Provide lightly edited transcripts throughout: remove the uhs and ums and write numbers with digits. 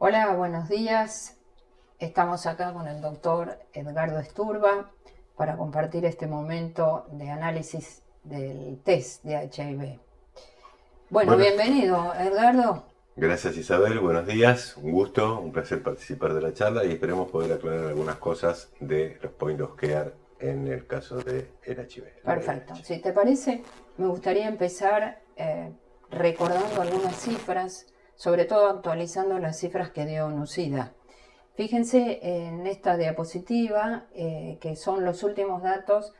Hola, buenos días. Estamos acá con el doctor Edgardo Esturba para compartir este momento de análisis del test de HIV. Bueno, Bueno, bienvenido, Edgardo. gracias Isabel, buenos días, un gusto, un placer participar de la charla y esperemos poder aclarar algunas cosas de los point of care en el caso del HIV, el Perfecto. VIH. Si te parece, me gustaría empezar recordando algunas cifras, sobre todo actualizando las cifras que dio NUCIDA. Fíjense en esta diapositiva que son los últimos datos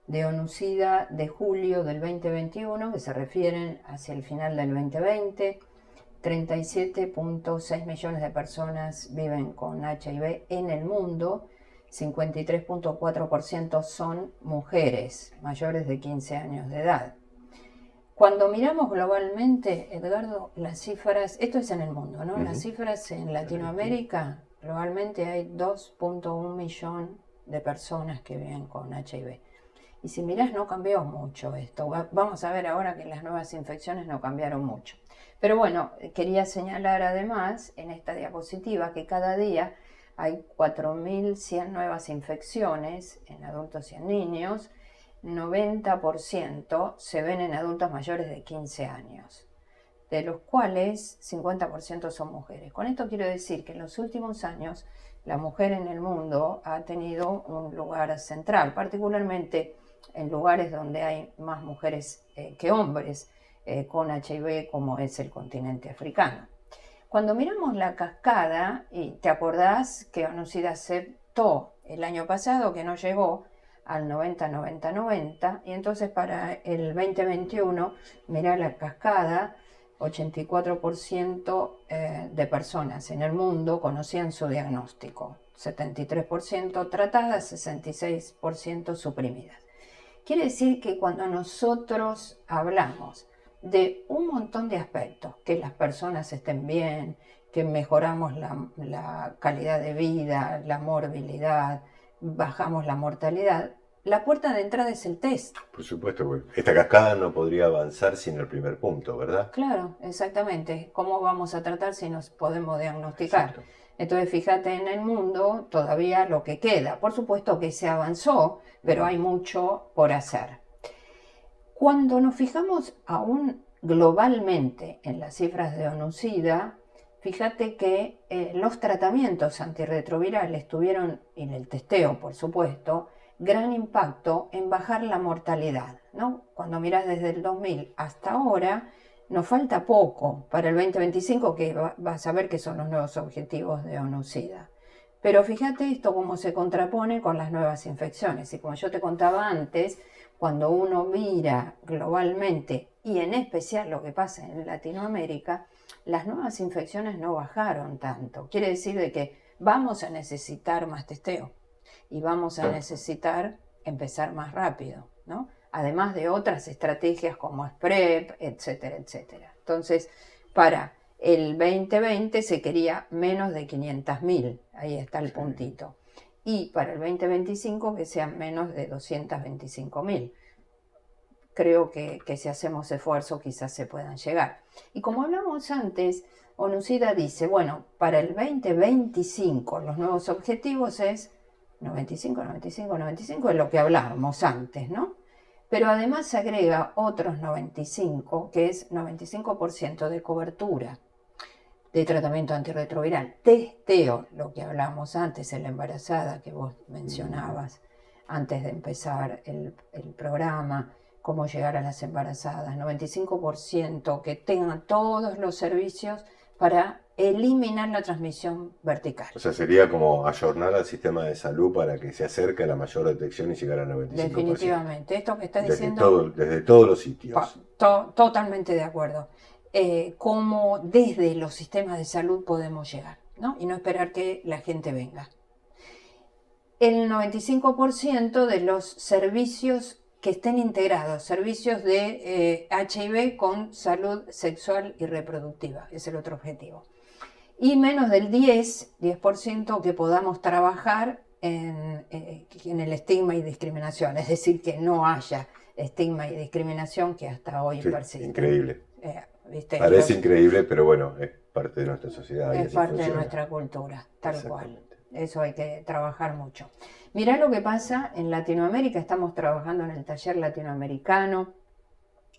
de ONUCIDA de julio del 2021, que se refieren hacia el final del 2020. 37.6 millones de personas viven con HIV en el mundo, 53.4% son mujeres mayores de 15 años de edad. Cuando miramos globalmente, Edgardo, las cifras, esto es en el mundo, ¿no? Las cifras en Latinoamérica, globalmente hay 2.1 millón de personas que viven con HIV. Y si mirás, no cambió mucho esto. Vamos a ver ahora que las nuevas infecciones no cambiaron mucho. Pero bueno, quería señalar además en esta diapositiva que cada día hay 4.100 nuevas infecciones en adultos y en niños. 90% se ven en adultos mayores de 15 años, de los cuales 50% son mujeres. Con esto quiero decir que en los últimos años la mujer en el mundo ha tenido un lugar central, particularmente en lugares donde hay más mujeres que hombres con HIV, como es el continente africano. Cuando miramos la cascada, y te acordás que ONUCIDA aceptó el año pasado que no llegó al 90-90-90, y entonces para el 2021, mirá la cascada, 84% de personas en el mundo conocían su diagnóstico, 73% tratadas, 66% suprimidas. Quiere decir que cuando nosotros hablamos de un montón de aspectos, que las personas estén bien, que mejoramos la calidad de vida, la morbilidad, bajamos la mortalidad, la puerta de entrada es el test. Por supuesto, pues, esta cascada no podría avanzar sin el primer punto, ¿verdad? Claro, exactamente. ¿Cómo vamos a tratar si nos podemos diagnosticar? Exacto. Entonces, fíjate en el mundo todavía lo que queda. Por supuesto que se avanzó, pero hay mucho por hacer. Cuando nos fijamos aún globalmente en las cifras de ONUCIDA, fíjate que los tratamientos antirretrovirales tuvieron, y en el testeo por supuesto, gran impacto en bajar la mortalidad, ¿no? Cuando miras desde el 2000 hasta ahora, nos falta poco para el 2025, que vas a ver que son los nuevos objetivos de ONUCIDA. Pero fíjate esto cómo se contrapone con las nuevas infecciones. Y como yo te contaba antes, cuando uno mira globalmente, y en especial lo que pasa en Latinoamérica, las nuevas infecciones no bajaron tanto. Quiere decir de que vamos a necesitar más testeo y vamos a necesitar empezar más rápido, ¿no? Además de otras estrategias como PrEP, etcétera, etcétera. Entonces, para el 2020 se quería menos de 500.000, ahí está el puntito. Y para el 2025 que sean menos de 225.000. Creo que si hacemos esfuerzo quizás se puedan llegar. Y como hablamos antes, ONUCIDA dice, bueno, para el 2025 los nuevos objetivos es 95, 95, 95, es lo que hablábamos antes, ¿no? Pero además se agrega otros 95, que es 95% de cobertura de tratamiento antirretroviral. Testeo, lo que hablábamos antes, en la embarazada que vos mencionabas antes de empezar el programa, cómo llegar a las embarazadas. 95% que tengan todos los servicios para eliminar la transmisión vertical. O sea, sería como ayornar al sistema de salud para que se acerque a la mayor detección y llegar al 95%. Definitivamente. Esto que está Desde, diciendo, desde todos los sitios. totalmente de acuerdo. Cómo desde los sistemas de salud podemos llegar, ¿no? Y no esperar que la gente venga. El 95% de los servicios que estén integrados, servicios de HIV con salud sexual y reproductiva, es el otro objetivo. Y menos del 10% que podamos trabajar en el estigma y discriminación, es decir, que no haya estigma y discriminación que hasta hoy Sí, persisten. increíble. ¿Viste? Parece increíble, pero bueno, parte de nuestra sociedad. Y Es así parte de funciona. nuestra cultura, tal cual. Exactamente. Eso hay que trabajar mucho. Mirá lo que pasa en Latinoamérica, estamos trabajando en el taller latinoamericano,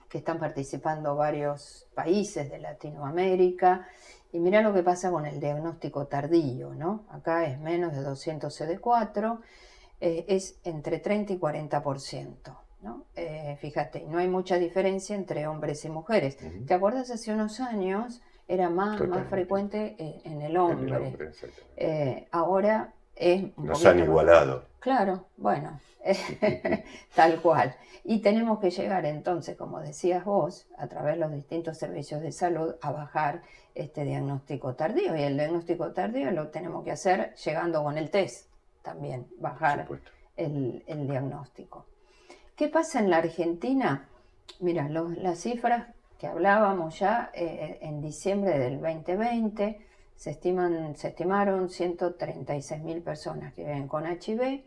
que están participando varios países de Latinoamérica, y mirá lo que pasa con el diagnóstico tardío, ¿no? Acá es menos de 200 CD4, es entre 30 y 40%, ¿no? Fíjate, no hay mucha diferencia entre hombres y mujeres. ¿Te acuerdas hace unos años? Era más Totalmente. frecuente en el En el hombre. hombre, exactamente. Ahora es un Nos poquito han más. igualado. Claro, bueno, tal cual. Y tenemos que llegar entonces, como decías vos, a través de los distintos servicios de salud, a bajar este diagnóstico tardío. Y el diagnóstico tardío lo tenemos que hacer llegando con el test también, Por bajar supuesto. el diagnóstico. ¿Qué pasa en la Argentina? Mira, las cifras que hablábamos ya en diciembre del 2020 se estimaron 136.000 personas que viven con HIV.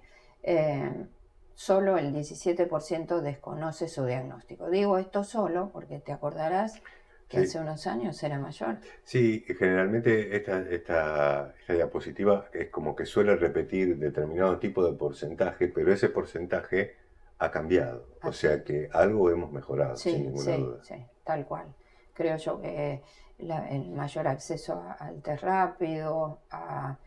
Solo el 17% desconoce su diagnóstico. Digo esto solo porque te acordarás que Sí. hace unos años era mayor. Sí, generalmente esta diapositiva es como que suele repetir determinado tipo de porcentaje, pero ese porcentaje ha cambiado. O sea que algo hemos mejorado, sin Sí, ninguna duda. sí, tal cual. Creo yo que el mayor acceso al test rápido, a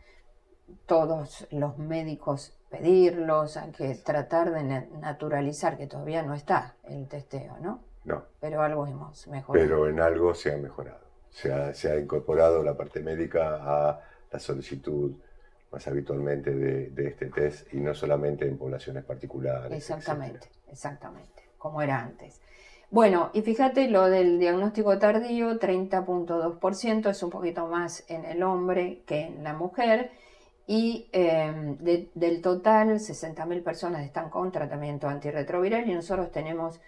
todos los médicos pedirlos, hay que tratar de naturalizar, que todavía no está el testeo, ¿no? No, Pero algo hemos mejorado. pero en algo se ha mejorado. Se ha incorporado la parte médica a la solicitud más habitualmente de este test y no solamente en poblaciones particulares. Exactamente, etcétera. exactamente, como era antes. Bueno, y fíjate lo del diagnóstico tardío, 30.2%, es un poquito más en el hombre que en la mujer, y del total 60.000 personas están con tratamiento antirretroviral y nosotros tenemos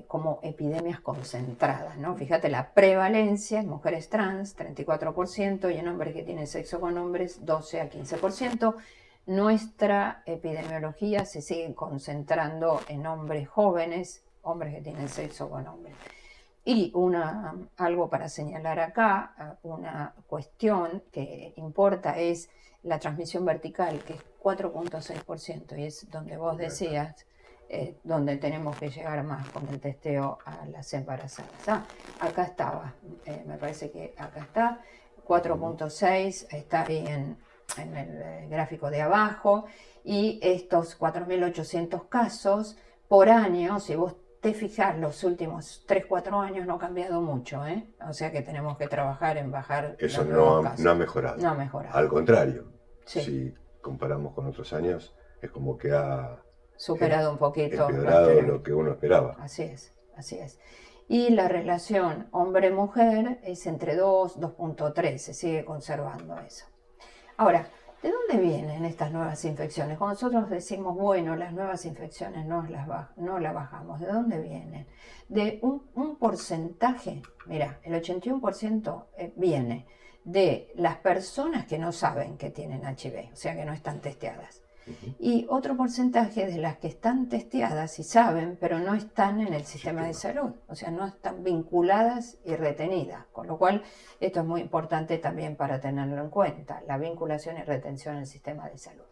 como epidemias concentradas, ¿no? Fíjate, la prevalencia en mujeres trans, 34%, y en hombres que tienen sexo con hombres, 12 a 15%. Nuestra epidemiología se sigue concentrando en hombres jóvenes, hombres que tienen sexo con hombres. Y algo para señalar acá, una cuestión que importa es la transmisión vertical, que es 4.6%, y es donde vos decías, donde tenemos que llegar más con el testeo a las embarazadas. Acá estaba, me parece que acá está, 4.6, está ahí en el gráfico de abajo, y estos 4.800 casos por año, si vos te fijas, los últimos 3-4 años no ha cambiado mucho, ¿eh? O sea que tenemos que trabajar en bajar Eso los nuevos no casos. ha mejorado. No ha mejorado. Al contrario, Sí. si comparamos con otros años, es como que ha superado un poquito empeorado lo que uno esperaba. Así es, así es. Y la relación hombre-mujer es entre 2, 2.3, se sigue conservando eso. Ahora, ¿de dónde vienen estas nuevas infecciones? Cuando nosotros decimos, bueno, las nuevas infecciones no las bajamos, ¿de dónde vienen? De un porcentaje, mira, el 81% viene de las personas que no saben que tienen HIV, o sea que no están testeadas. Y otro porcentaje de las que están testeadas y saben, pero no están en el sistema de salud, o sea, no están vinculadas y retenidas, con lo cual esto es muy importante también para tenerlo en cuenta, la vinculación y retención en el sistema de salud.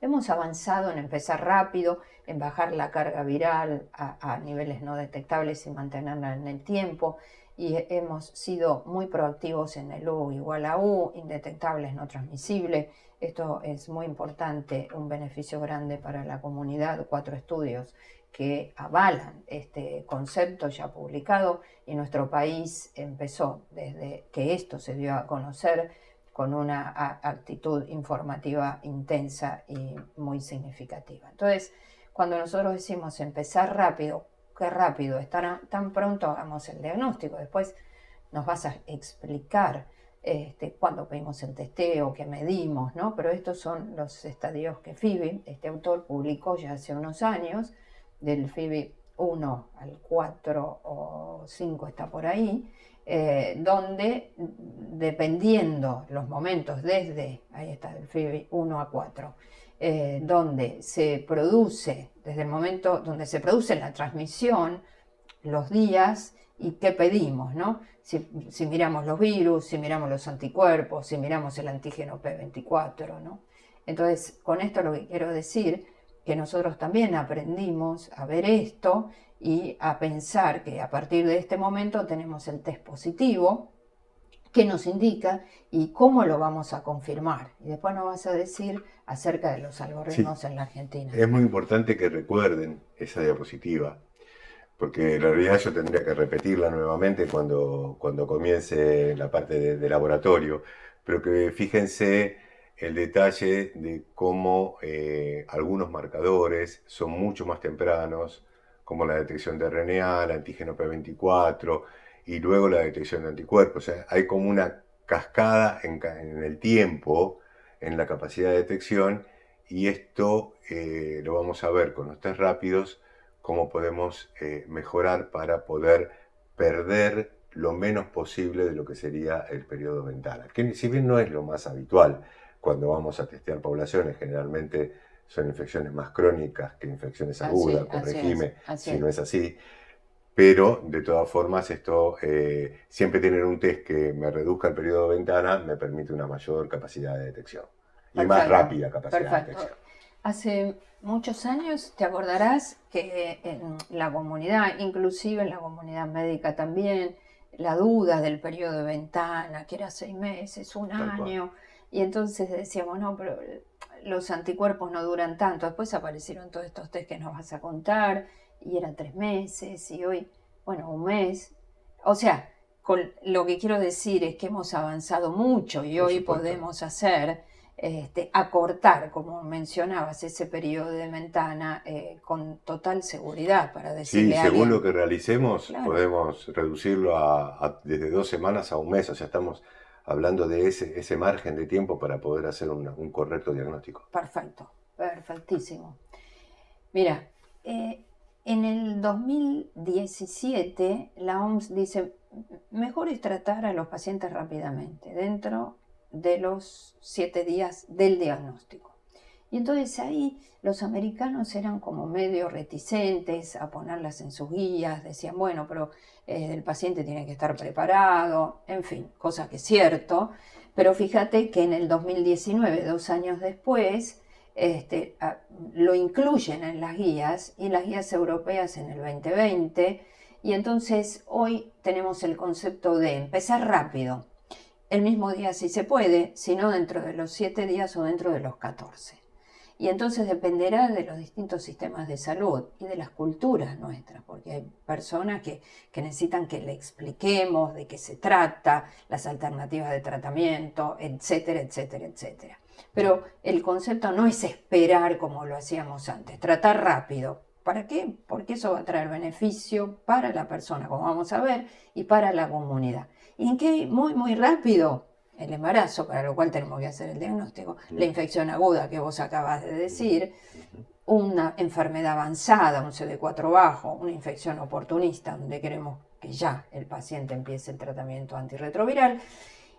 Hemos avanzado en empezar rápido, en bajar la carga viral a niveles no detectables y mantenerla en el tiempo, y hemos sido muy proactivos en el U igual a U, indetectables, no transmisibles. Esto es muy importante, un beneficio grande para la comunidad. 4 estudios que avalan este concepto ya publicado, y nuestro país empezó desde que esto se dio a conocer con una actitud informativa intensa y muy significativa. Entonces, cuando nosotros decimos empezar rápido, qué rápido, tan pronto hagamos el diagnóstico, después nos vas a explicar cuándo pedimos el testeo, qué medimos, ¿no? Pero estos son los estadios que FIBI, este autor, publicó ya hace unos años, del FIBI 1 al 4 o 5 está por ahí, donde dependiendo los momentos ahí está, del FIBI 1 a 4, donde se produce, desde el momento donde se produce la transmisión, los días y qué pedimos, ¿no? Si miramos los virus, si miramos los anticuerpos, si miramos el antígeno P24, ¿no? Entonces, con esto lo que quiero decir, que nosotros también aprendimos a ver esto y a pensar que a partir de este momento tenemos el test positivo, qué nos indica y cómo lo vamos a confirmar. Y después nos vas a decir acerca de los algoritmos en la Argentina. Es muy importante que recuerden esa diapositiva, porque en realidad yo tendría que repetirla nuevamente cuando comience la parte de laboratorio, pero que fíjense el detalle de cómo algunos marcadores son mucho más tempranos, como la detección de RNA, el antígeno P24 y luego la detección de anticuerpos. O sea, hay como una cascada en el tiempo, en la capacidad de detección, y esto lo vamos a ver con los test rápidos, cómo podemos mejorar para poder perder lo menos posible de lo que sería el periodo ventana, que si bien no es lo más habitual cuando vamos a testear poblaciones, generalmente son infecciones más crónicas que infecciones agudas, corregime si no es así, pero de todas formas esto, siempre tener un test que me reduzca el periodo de ventana me permite una mayor capacidad de detección y más rápida capacidad de detección. Hace muchos años, te acordarás que en la comunidad, inclusive en la comunidad médica también, la duda del periodo de ventana, que era 6 meses, un año, y entonces decíamos, no, pero los anticuerpos no duran tanto. Después aparecieron todos estos test que nos vas a contar, y eran 3 meses, y hoy, bueno, un mes. O sea, lo que quiero decir es que hemos avanzado mucho y hoy podemos hacer... acortar, como mencionabas, ese periodo de ventana con total seguridad para decirle a alguien. Sí, según lo que realicemos, podemos reducirlo desde 2 semanas a un mes. O sea, estamos hablando de ese margen de tiempo para poder hacer un correcto diagnóstico. Perfecto, perfectísimo. Mira, en el 2017 la OMS dice, mejor es tratar a los pacientes rápidamente, dentro de los 7 días del diagnóstico. Y entonces ahí los americanos eran como medio reticentes a ponerlas en sus guías, decían, bueno, pero el paciente tiene que estar preparado, en fin, cosa que es cierto, pero fíjate que en el 2019, 2 años después, lo incluyen en las guías y las guías europeas en el 2020, y entonces hoy tenemos el concepto de empezar rápido, el mismo día si se puede, si no dentro de los 7 días o dentro de los 14. Y entonces dependerá de los distintos sistemas de salud y de las culturas nuestras, porque hay personas que necesitan que le expliquemos de qué se trata, las alternativas de tratamiento, etcétera, etcétera, etcétera. Pero el concepto no es esperar como lo hacíamos antes, tratar rápido. ¿Para qué? Porque eso va a traer beneficio para la persona, como vamos a ver, y para la comunidad. ¿Y en qué? Muy, muy rápido. El embarazo, para lo cual tenemos que hacer el diagnóstico, la infección aguda que vos acabas de decir, una enfermedad avanzada, un CD4 bajo, una infección oportunista, donde queremos que ya el paciente empiece el tratamiento antirretroviral.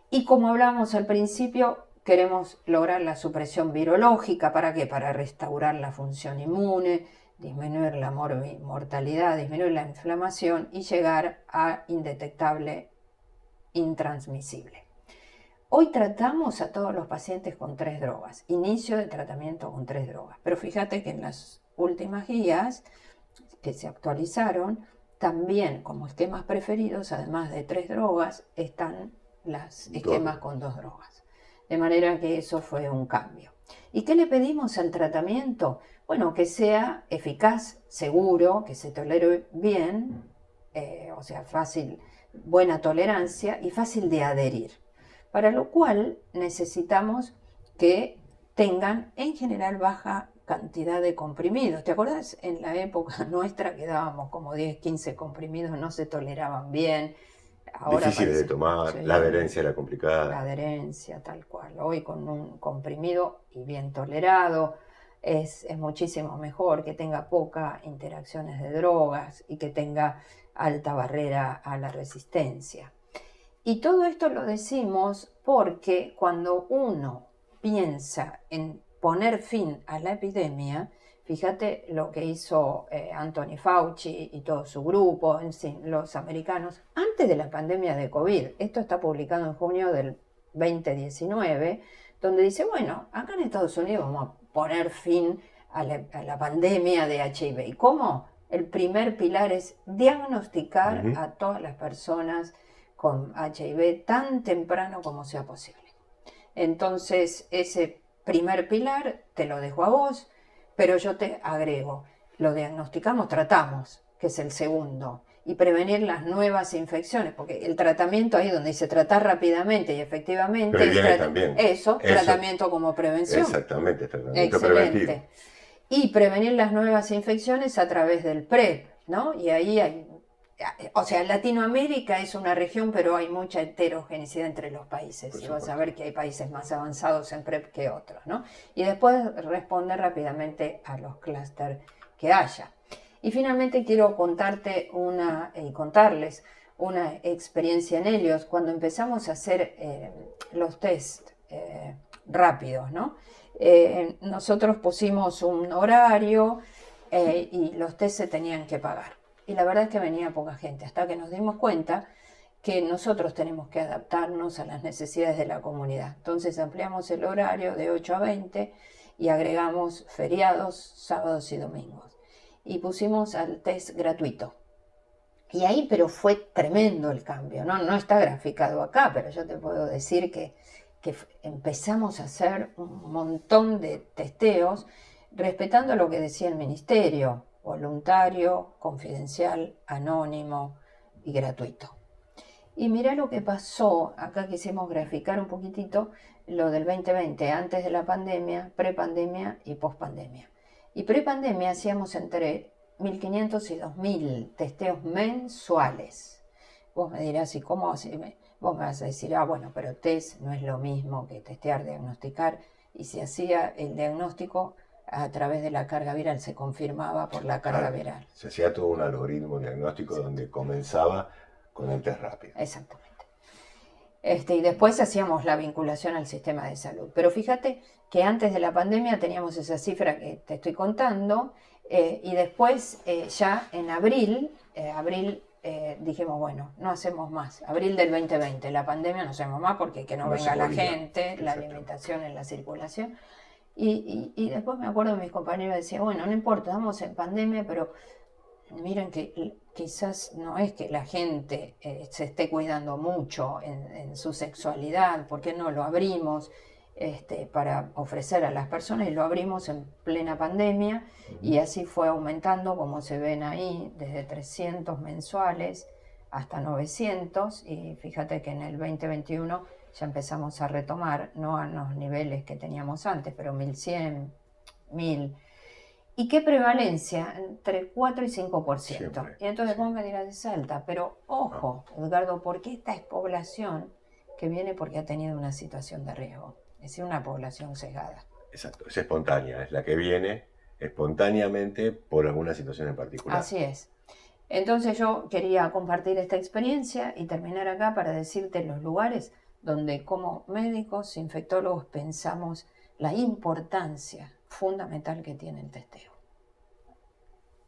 Y como hablábamos al principio, queremos lograr la supresión virológica. ¿Para qué? Para restaurar la función inmune, disminuir la mortalidad, disminuir la inflamación y llegar a indetectable, intransmisible. Hoy tratamos a todos los pacientes con 3 drogas, inicio de tratamiento con 3 drogas, pero fíjate que en las últimas guías que se actualizaron, también como esquemas preferidos, además de 3 drogas, están los esquemas con 2 drogas. De manera que eso fue un cambio. ¿Y qué le pedimos al tratamiento? Bueno, que sea eficaz, seguro, que se tolere bien, o sea, fácil, buena tolerancia y fácil de adherir. Para lo cual necesitamos que tengan en general baja cantidad de comprimidos. ¿Te acuerdas? En la época nuestra que dábamos como 10, 15 comprimidos, no se toleraban bien. Ahora difíciles de tomar, sí, la adherencia era complicada. La adherencia, tal cual. Hoy con un comprimido y bien tolerado es muchísimo mejor, que tenga poca interacciones de drogas y que tenga alta barrera a la resistencia. Y todo esto lo decimos porque cuando uno piensa en poner fin a la epidemia, Fíjate lo que hizo Anthony Fauci y todo su grupo, en fin, los americanos, antes de la pandemia de COVID. Esto está publicado en junio del 2019, donde dice, bueno, acá en Estados Unidos vamos a poner fin a la pandemia de HIV. ¿Y cómo? El primer pilar es diagnosticar a todas las personas con HIV tan temprano como sea posible. Entonces, ese primer pilar te lo dejo a vos, pero yo te agrego, lo diagnosticamos, tratamos, que es el segundo, y prevenir las nuevas infecciones, porque el tratamiento ahí donde dice tratar rápidamente y efectivamente tratamiento como prevención. Exactamente, tratamiento preventivo. Y prevenir las nuevas infecciones a través del PrEP, ¿no? Y ahí hay, o sea, Latinoamérica es una región, pero hay mucha heterogeneidad entre los países. Y vas a ver que hay países más avanzados en PrEP que otros, ¿no? Y después responder rápidamente a los clústeres que haya. Y finalmente quiero contarles una experiencia en Helios cuando empezamos a hacer los test rápidos, ¿no? Nosotros pusimos un horario y los test se tenían que pagar. Y la verdad es que venía poca gente, hasta que nos dimos cuenta que nosotros tenemos que adaptarnos a las necesidades de la comunidad. Entonces ampliamos el horario de 8 a 20 y agregamos feriados, sábados y domingos. Y pusimos al test gratuito. Y ahí, pero fue tremendo el cambio, ¿no? No está graficado acá, pero yo te puedo decir que empezamos a hacer un montón de testeos respetando lo que decía el ministerio, voluntario, confidencial, anónimo y gratuito. Y mirá lo que pasó, acá quisimos graficar un poquitito lo del 2020, antes de la pandemia, prepandemia y pospandemia. Y prepandemia hacíamos entre 1.500 y 2.000 testeos mensuales. Vos me dirás, ¿y cómo? Vos me vas a decir, bueno, pero test no es lo mismo que testear, diagnosticar. Y se hacía el diagnóstico a través de la carga viral, se confirmaba por la carga viral. Se hacía todo un algoritmo diagnóstico donde comenzaba con el test rápido. Exactamente. Y después hacíamos la vinculación al sistema de salud. Pero fíjate que antes de la pandemia teníamos esa cifra que te estoy contando, y después ya en abril dijimos, bueno, no hacemos más. Abril del 2020, la pandemia no hacemos más porque que no venga la gente, la alimentación en la circulación. Y después me acuerdo de mis compañeros decían, bueno, no importa, estamos en pandemia, pero miren que quizás no es que la gente se esté cuidando mucho en su sexualidad, ¿por qué no lo abrimos para ofrecer a las personas? Y lo abrimos en plena pandemia y así fue aumentando, como se ven ahí, desde 300 mensuales hasta 900, y fíjate que en el 2021 ya empezamos a retomar, no a los niveles que teníamos antes, pero 1.100, 1.000. ¿Y qué prevalencia? Entre 4 y 5%. Siempre, y entonces vos me dirás, es alta, pero ojo, Edgardo, porque esta es población que viene porque ha tenido una situación de riesgo, es decir, una población sesgada. Exacto, es espontánea, es la que viene espontáneamente por alguna situación en particular. Así es. Entonces yo quería compartir esta experiencia y terminar acá para decirte los lugares donde como médicos, infectólogos, pensamos la importancia fundamental que tiene el testeo.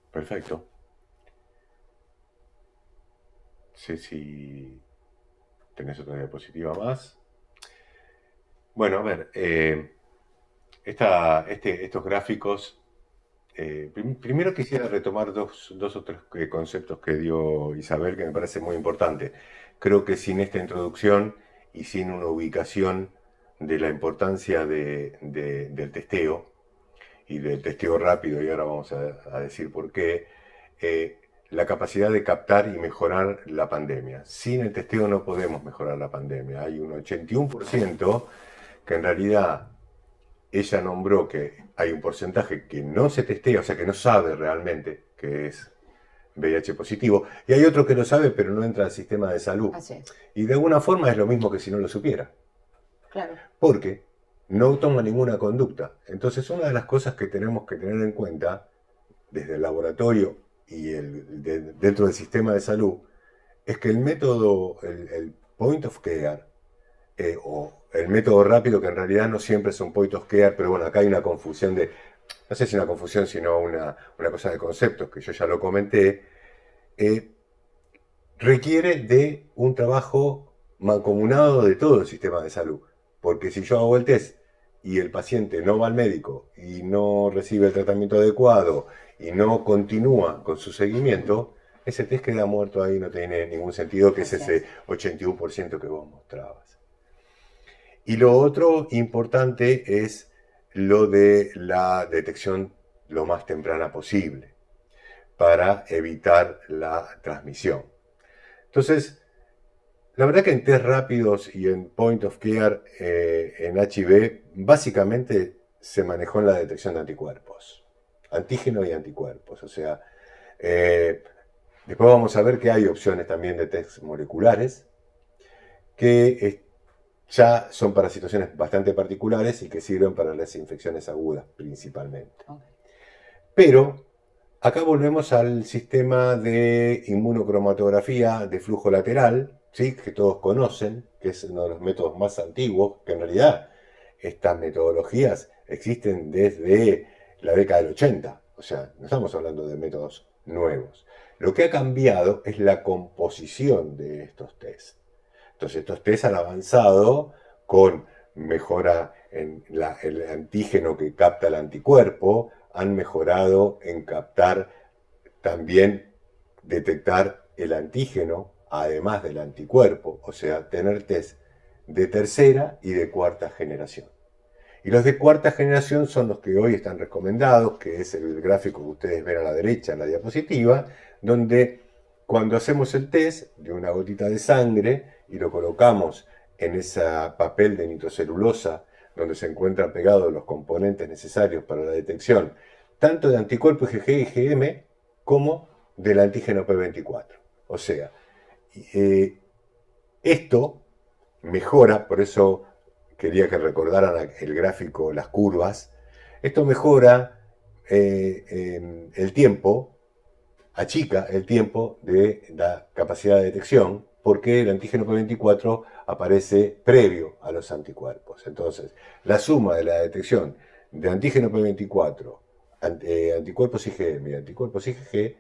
Perfecto. Sí, si tenés otra diapositiva más. Bueno, a ver, estos gráficos, primero quisiera retomar dos o tres conceptos que dio Isabel que me parece muy importante. Creo que sin esta introducción y sin una ubicación de la importancia del testeo y del testeo rápido, y ahora vamos a decir por qué, la capacidad de captar y mejorar la pandemia. Sin el testeo no podemos mejorar la pandemia. Hay un 81% que en realidad ella nombró que hay un porcentaje que no se testea, o sea que no sabe realmente que es VIH positivo, y hay otro que lo sabe pero no entra al sistema de salud. Así es. Y de alguna forma es lo mismo que si no lo supiera. Claro. Porque no toma ninguna conducta. Entonces una de las cosas que tenemos que tener en cuenta desde el laboratorio y dentro del sistema de salud es que el método, el point of care, o el método rápido, que en realidad no siempre son point of care, pero bueno, acá hay una confusión de no sé si una confusión, sino una cosa de conceptos, que yo ya lo comenté, requiere de un trabajo mancomunado de todo el sistema de salud. Porque si yo hago el test y el paciente no va al médico y no recibe el tratamiento adecuado y no continúa con su seguimiento, ese test queda muerto ahí, no tiene ningún sentido, que es ese 81% que vos mostrabas. Y lo otro importante es lo de la detección lo más temprana posible para evitar la transmisión. Entonces, la verdad que en test rápidos y en point of care en HIV, básicamente se manejó en la detección de anticuerpos, antígenos y anticuerpos. O sea, después vamos a ver que hay opciones también de test moleculares que ya son para situaciones bastante particulares y que sirven para las infecciones agudas principalmente. Pero acá volvemos al sistema de inmunocromatografía de flujo lateral, ¿sí? Que todos conocen, que es uno de los métodos más antiguos, que en realidad estas metodologías existen desde la década del 80, o sea, no estamos hablando de métodos nuevos. Lo que ha cambiado es la composición de estos test. Entonces estos test han avanzado con mejora en el antígeno que capta el anticuerpo, han mejorado en captar también, detectar el antígeno además del anticuerpo, o sea, tener test de tercera y de cuarta generación. Y los de cuarta generación son los que hoy están recomendados, que es el gráfico que ustedes ven a la derecha en la diapositiva, donde cuando hacemos el test de una gotita de sangre y lo colocamos en ese papel de nitrocelulosa donde se encuentran pegados los componentes necesarios para la detección tanto de anticuerpos IgG y IgM como del antígeno P24. O sea, esto mejora, por eso quería que recordaran el gráfico, las curvas, esto mejora el tiempo, achica el tiempo de la capacidad de detección, porque el antígeno P24 aparece previo a los anticuerpos. Entonces, la suma de la detección de antígeno P24, anticuerpos IgM y anticuerpos IgG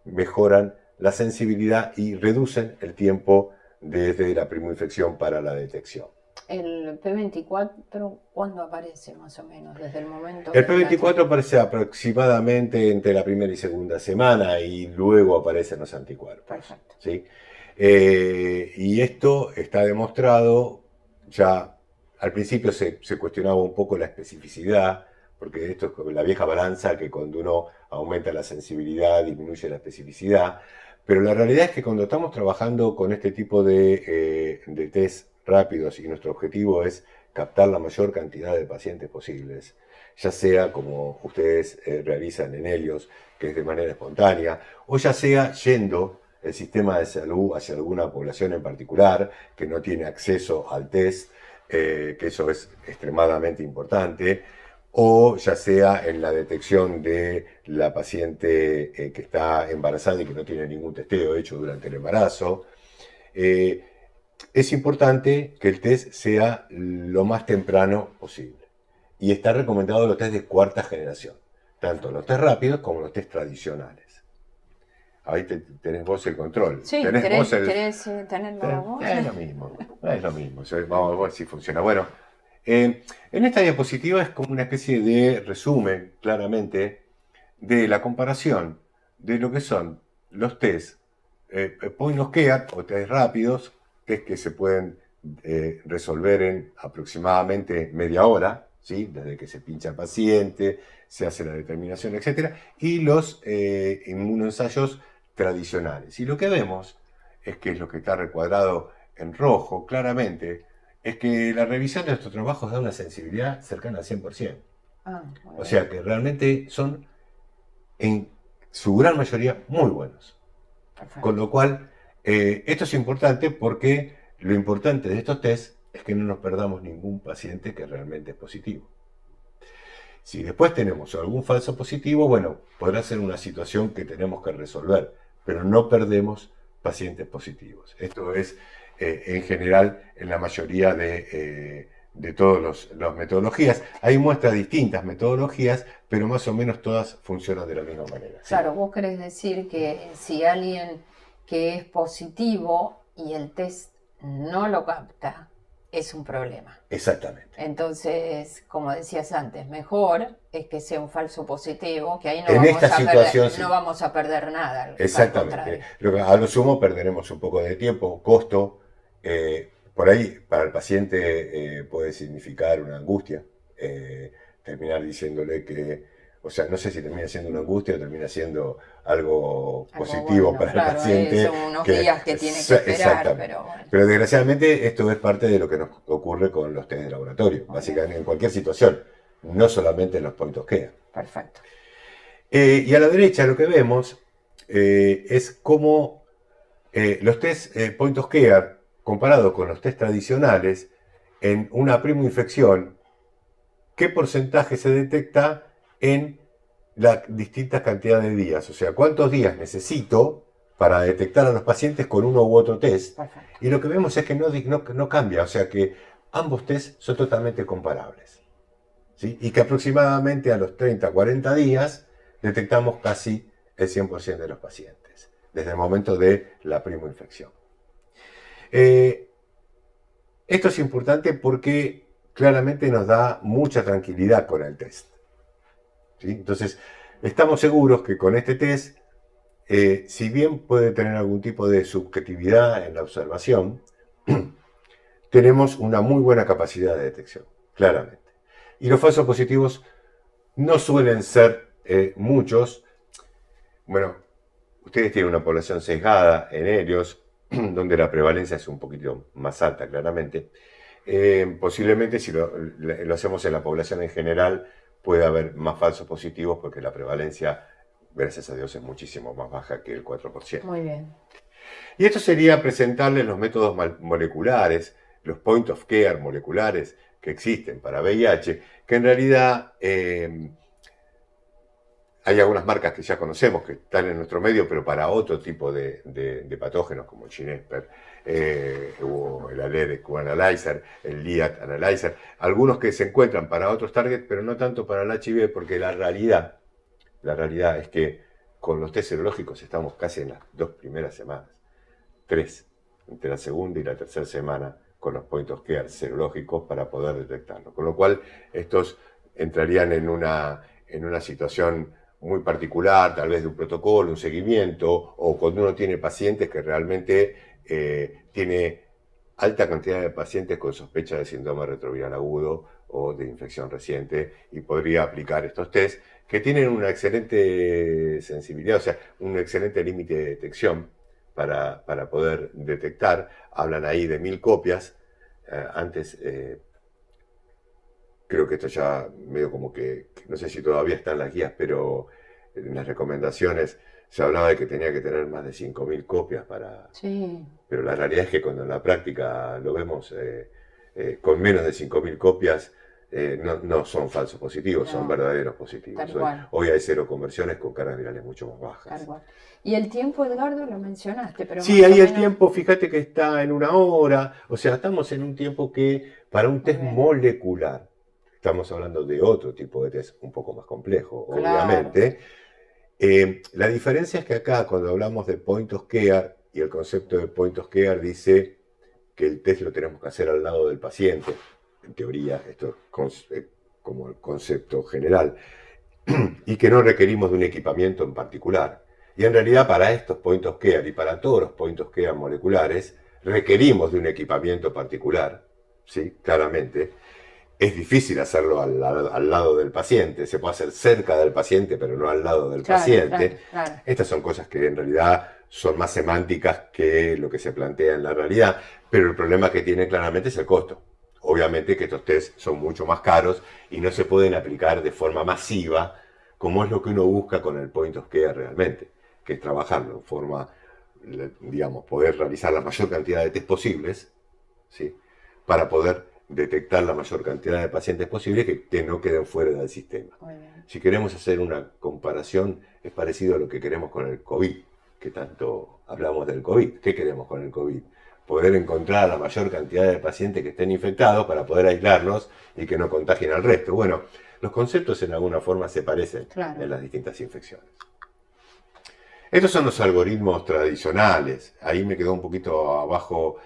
mejoran la sensibilidad y reducen el tiempo desde la primoinfección para la detección. ¿El P24 cuándo aparece más o menos? Desde el momento El P24 aparece aproximadamente entre la primera y segunda semana y luego aparecen los anticuerpos. Perfecto. ¿Sí? Y esto está demostrado, ya al principio se cuestionaba un poco la especificidad, porque esto es la vieja balanza que cuando uno aumenta la sensibilidad disminuye la especificidad, pero la realidad es que cuando estamos trabajando con este tipo de test rápidos y nuestro objetivo es captar la mayor cantidad de pacientes posibles, ya sea como ustedes realizan en Helios, que es de manera espontánea, o ya sea yendo el sistema de salud hacia alguna población en particular que no tiene acceso al test, que eso es extremadamente importante, o ya sea en la detección de la paciente que está embarazada y que no tiene ningún testeo hecho durante el embarazo. Es importante que el test sea lo más temprano posible. Y está recomendado los test de cuarta generación, tanto los test rápidos como los test tradicionales. Ahí tenés vos el control. Sí, ¿Querés tenerlo vos? Es lo mismo, es lo mismo. Vamos a ver si funciona. Bueno, en esta diapositiva es como una especie de resumen, claramente, de la comparación de lo que son los test point of care o test rápidos, test que se pueden resolver en aproximadamente media hora, ¿sí? Desde que se pincha al paciente, se hace la determinación, etc. Y los inmunoensayos tradicionales. Y lo que vemos es que es lo que está recuadrado en rojo, claramente, es que la revisión de estos trabajos da una sensibilidad cercana al 100%. O sea que realmente son, en su gran mayoría, muy buenos. Perfecto. Con lo cual, esto es importante porque lo importante de estos test es que no nos perdamos ningún paciente que realmente es positivo. Si después tenemos algún falso positivo, bueno, podrá ser una situación que tenemos que resolver, pero no perdemos pacientes positivos. Esto es, en general, en la mayoría de de todas las metodologías. Ahí muestra distintas metodologías, pero más o menos todas funcionan de la misma manera. ¿Sí? Claro, vos querés decir que si alguien que es positivo y el test no lo capta, es un problema. Exactamente. Entonces, como decías antes, mejor es que sea un falso positivo, que ahí no, En vamos, esta a situación, perder, sí. no vamos a perder nada. Al Exactamente. contrario. A lo sumo perderemos un poco de tiempo, costo. Por ahí, para el paciente puede significar una angustia. Terminar diciéndole que, o sea, no sé si termina siendo una angustia o termina siendo algo positivo bueno, para claro, el paciente. son unos días que tiene que esperar, Exactamente. pero bueno. Pero desgraciadamente esto es parte de lo que nos ocurre con los test de laboratorio, Muy básicamente bien. en cualquier situación, no solamente en los point of care. Perfecto. Y a la derecha lo que vemos es cómo los test point of care, comparados con los test tradicionales, en una primoinfección, qué porcentaje se detecta en la distintas cantidades de días. O sea, cuántos días necesito para detectar a los pacientes con uno u otro test. Perfecto. Y lo que vemos es que no cambia, o sea que ambos tests son totalmente comparables. ¿Sí? Y que aproximadamente a los 30, 40 días detectamos casi el 100% de los pacientes, desde el momento de la primoinfección. Esto es importante porque claramente nos da mucha tranquilidad con el test. ¿Sí? Entonces, estamos seguros que con este test, si bien puede tener algún tipo de subjetividad en la observación, tenemos una muy buena capacidad de detección, claramente. Y los falsos positivos no suelen ser muchos. Bueno, ustedes tienen una población sesgada en Helios, donde la prevalencia es un poquito más alta, claramente. Posiblemente si lo hacemos en la población en general, puede haber más falsos positivos porque la prevalencia, gracias a Dios, es muchísimo más baja que el 4%. Muy bien. Y esto sería presentarles los métodos moleculares, los point of care moleculares que existen para VIH, que en realidad hay algunas marcas que ya conocemos que están en nuestro medio, pero para otro tipo de patógenos como el Ginesper, o el Alere Q-Analyzer, el Liat Analyzer, algunos que se encuentran para otros targets, pero no tanto para el HIV, porque la realidad es que con los test serológicos estamos casi en las 2 primeras semanas, 3, entre la segunda y la tercera semana, con los point of care serológicos para poder detectarlo. Con lo cual, estos entrarían en una situación muy particular, tal vez de un protocolo, un seguimiento, o cuando uno tiene pacientes que realmente tiene alta cantidad de pacientes con sospecha de síndrome retroviral agudo o de infección reciente y podría aplicar estos test que tienen una excelente sensibilidad, o sea, un excelente límite de detección para poder detectar. Hablan ahí de 1000 copias. Antes creo que esto ya medio como que, no sé si todavía están las guías, pero en las recomendaciones se hablaba de que tenía que tener más de 5000 copias para... Sí. Pero la realidad es que cuando en la práctica lo vemos con menos de 5000 copias, no son falsos positivos, son No, verdaderos positivos. tal cual. Hoy hay cero conversiones con cargas virales mucho más bajas. Tal cual. Y el tiempo, Edgardo, lo mencionaste, pero Sí, más o ahí el menos. tiempo, fíjate que está en 1 hora, o sea, estamos en un tiempo que para un Muy test bien. molecular, estamos hablando de otro tipo de test un poco más complejo, Claro. obviamente. La diferencia es que acá cuando hablamos de point of care y el concepto de point of care dice que el test lo tenemos que hacer al lado del paciente, en teoría, esto es como el concepto general, y que no requerimos de un equipamiento en particular. Y en realidad para estos point of care y para todos los point of care moleculares requerimos de un equipamiento particular, ¿sí? Claramente. Es difícil hacerlo al lado del paciente, se puede hacer cerca del paciente, pero no al lado del Claro, paciente. claro. Estas son cosas que en realidad son más semánticas que lo que se plantea en la realidad, pero el problema que tiene claramente es el costo. Obviamente que estos test son mucho más caros y no se pueden aplicar de forma masiva, como es lo que uno busca con el point of care realmente, que es trabajarlo en forma, digamos, poder realizar la mayor cantidad de test posibles, ¿sí? Para poder detectar la mayor cantidad de pacientes posibles que no queden fuera del sistema. Muy bien. Si queremos hacer una comparación, es parecido a lo que queremos con el COVID, que tanto hablamos del COVID. ¿Qué queremos con el COVID? poder encontrar la mayor cantidad de pacientes que estén infectados para poder aislarlos y que no contagien al resto. Bueno, los conceptos en alguna forma se parecen en las distintas infecciones. Estos son los algoritmos tradicionales. Ahí me quedó un poquito abajo.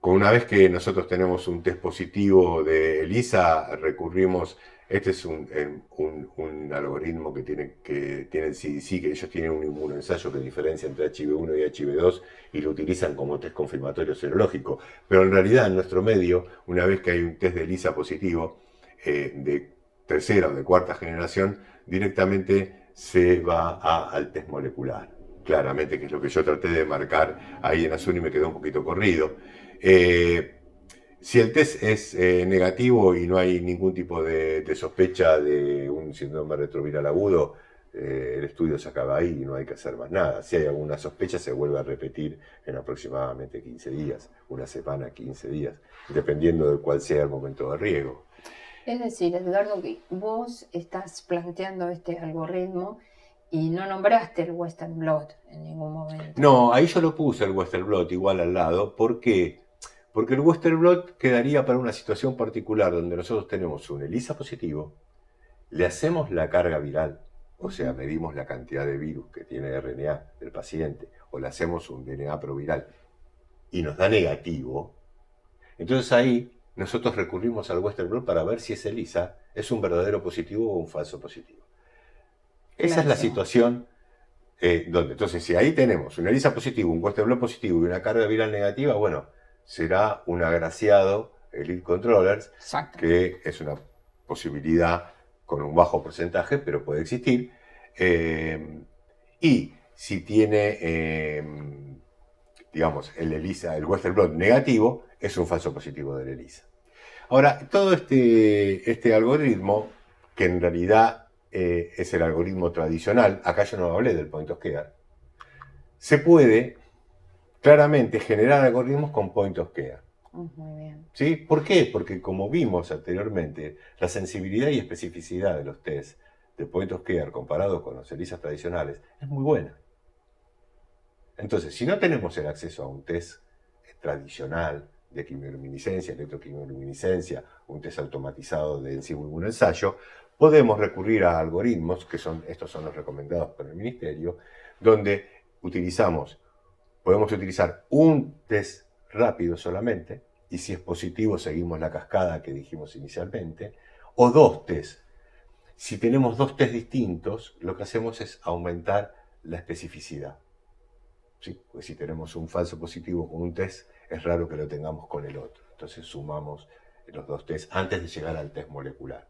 Con una vez que nosotros tenemos un test positivo de ELISA, recurrimos. Este es un algoritmo que tiene el CDC, que ellos tienen un inmunoensayo que diferencia entre HIV1 y HIV2 y lo utilizan como test confirmatorio serológico. Pero en realidad en nuestro medio, una vez que hay un test de ELISA positivo de tercera o de cuarta generación, directamente se va al test molecular. Claramente, que es lo que yo traté de marcar ahí en azul y me quedó un poquito corrido. Si el test es negativo y no hay ningún tipo de sospecha de un síndrome retroviral agudo, el estudio se acaba ahí y no hay que hacer más nada. Si hay alguna sospecha, se vuelve a repetir en aproximadamente 15 días, una semana, 15 días, dependiendo de cuál sea el momento de riego. Es decir, Edgardo, que vos estás planteando este algoritmo y no nombraste el Western blot en ningún momento. No, ahí yo lo puse el Western blot igual al lado. ¿Por qué? Porque el Western blot quedaría para una situación particular donde nosotros tenemos un ELISA positivo, le hacemos la carga viral, o sea, medimos la cantidad de virus que tiene RNA del paciente, o le hacemos un DNA proviral y nos da negativo. Entonces ahí nosotros recurrimos al Western blot para ver si ese ELISA es un verdadero positivo o un falso positivo. Esa es la situación donde, entonces, si ahí tenemos un ELISA positivo, un Western blot positivo y una carga viral negativa, bueno, será un agraciado Elite Controllers, que es una posibilidad con un bajo porcentaje, pero puede existir. Y si tiene, digamos, el ELISA, el Western blot negativo, es un falso positivo del ELISA. Ahora, todo este algoritmo, que en realidad es el algoritmo tradicional, acá yo no hablé del point of care, se puede claramente generar algoritmos con point of care. Muy bien. ¿Sí? ¿Por qué? Porque como vimos anteriormente, la sensibilidad y especificidad de los test de point of care comparados con los ELISA tradicionales es muy buena. Entonces, si no tenemos el acceso a un test tradicional de quimioluminiscencia, electroquimioluminiscencia, un test automatizado de enzima inmunoensayo, podemos recurrir a algoritmos, estos son los recomendados por el Ministerio, donde podemos utilizar un test rápido solamente, y si es positivo seguimos la cascada que dijimos inicialmente, o dos test. Si tenemos dos test distintos, lo que hacemos es aumentar la especificidad. ¿Sí? Pues si tenemos un falso positivo con un test, es raro que lo tengamos con el otro. Entonces sumamos los dos tests antes de llegar al test molecular.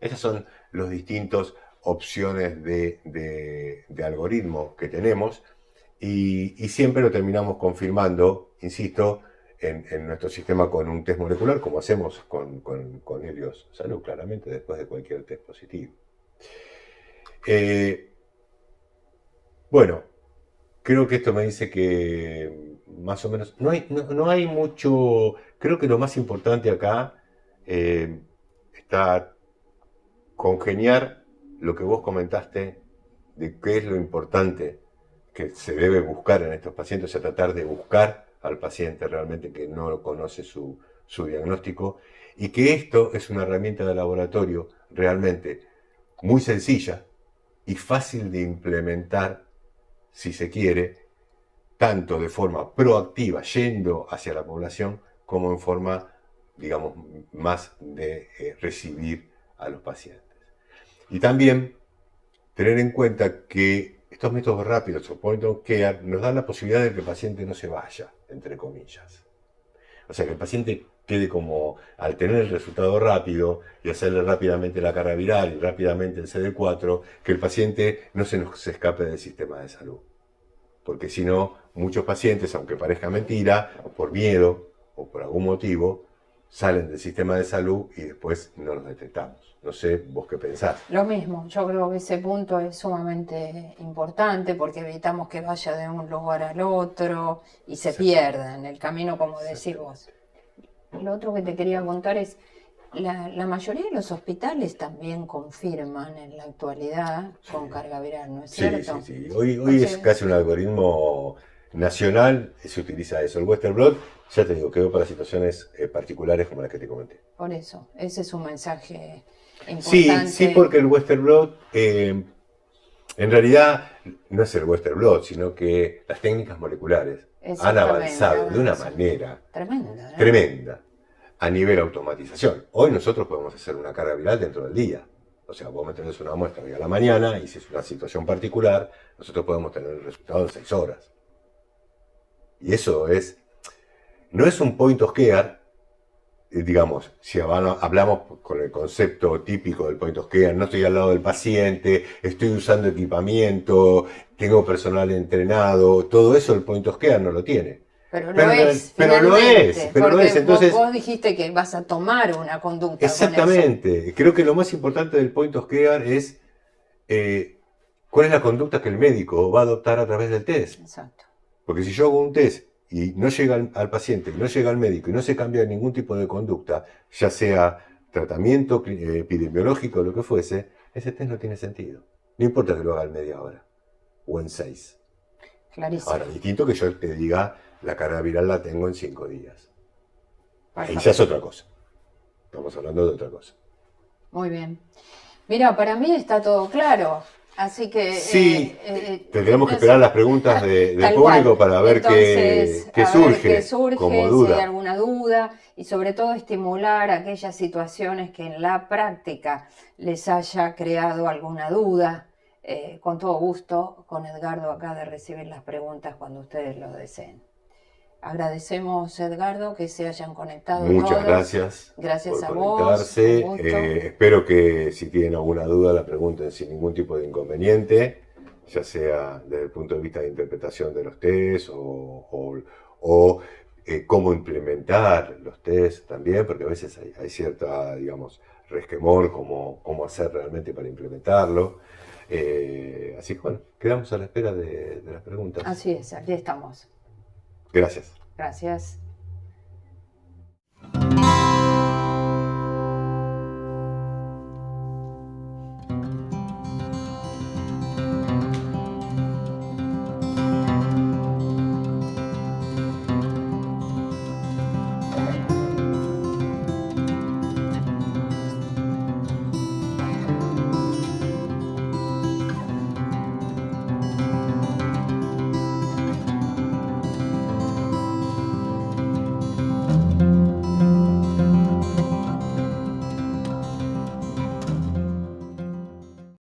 Esas son las distintas opciones de algoritmo que tenemos y siempre lo terminamos confirmando, insisto, en nuestro sistema con un test molecular, como hacemos con Helios Salud, claramente, después de cualquier test positivo. Bueno, creo que esto me dice que más o menos no hay mucho. Creo que lo más importante acá está congeniar lo que vos comentaste de qué es lo importante que se debe buscar en estos pacientes, o sea, tratar de buscar al paciente realmente que no conoce su diagnóstico, y que esto es una herramienta de laboratorio realmente muy sencilla y fácil de implementar, si se quiere, tanto de forma proactiva, yendo hacia la población, como en forma, digamos, más de recibir a los pacientes. Y también tener en cuenta que estos métodos rápidos o point of care nos dan la posibilidad de que el paciente no se vaya, entre comillas. O sea, que el paciente quede como, al tener el resultado rápido y hacerle rápidamente la carga viral y rápidamente el CD4, que el paciente no se nos escape del sistema de salud. Porque si no, muchos pacientes, aunque parezca mentira, por miedo o por algún motivo, salen del sistema de salud y después no los detectamos. No sé, vos qué pensás. Lo mismo, yo creo que ese punto es sumamente importante porque evitamos que vaya de un lugar al otro y se pierda en el camino, como decís vos. Lo otro que te quería contar es, la mayoría de los hospitales también confirman en la actualidad con carga viral, ¿no es cierto? Sí. Hoy es casi un algoritmo nacional se utiliza eso. El Western Blot, ya te digo, quedó para situaciones particulares como las que te comenté. Por eso, ese es un mensaje Sí, importante. sí, porque el Western Blot, en realidad, no es el Western Blot, sino que las técnicas moleculares han avanzado de una manera tremenda, ¿no? tremenda a nivel automatización. Hoy nosotros podemos hacer una carga viral dentro del día. O sea, vos me tenés una muestra hoy a la mañana y si es una situación particular, nosotros podemos tener el resultado en 6 horas. Y eso no es un point of care, digamos, si hablamos con el concepto típico del point of care, no estoy al lado del paciente, estoy usando equipamiento, tengo personal entrenado, todo eso el point of care no lo tiene. Pero lo es. Entonces, vos dijiste que vas a tomar una conducta. Exactamente. Con eso. Creo que lo más importante del point of care es cuál es la conducta que el médico va a adoptar a través del test. Exacto. Porque si yo hago un test y no llega al paciente, y no llega al médico y no se cambia ningún tipo de conducta, ya sea tratamiento epidemiológico o lo que fuese, ese test no tiene sentido. No importa que lo haga en media hora o en 6. Clarísimo. Ahora, distinto que yo te diga, la carga viral la tengo en 5 días. Ahí Perfecto. ya es otra cosa. Estamos hablando de otra cosa. Muy bien. Mira, para mí está todo claro. Así que... Sí, tendremos que esperar las preguntas del público para ver entonces, qué surge como si duda. hay alguna duda y sobre todo estimular aquellas situaciones que en la práctica les haya creado alguna duda. Con todo gusto, con Edgardo acá de recibir las preguntas cuando ustedes lo deseen. Agradecemos, Edgardo, que se hayan conectado. Muchas todos. Gracias Gracias a conectarse. vos. Espero que si tienen alguna duda la pregunten sin ningún tipo de inconveniente, ya sea desde el punto de vista de interpretación de los test o cómo implementar los test también, porque a veces hay cierta, digamos, resquemor cómo hacer realmente para implementarlo. Así que bueno, quedamos a la espera de las preguntas. Así es, aquí estamos. Gracias. Gracias.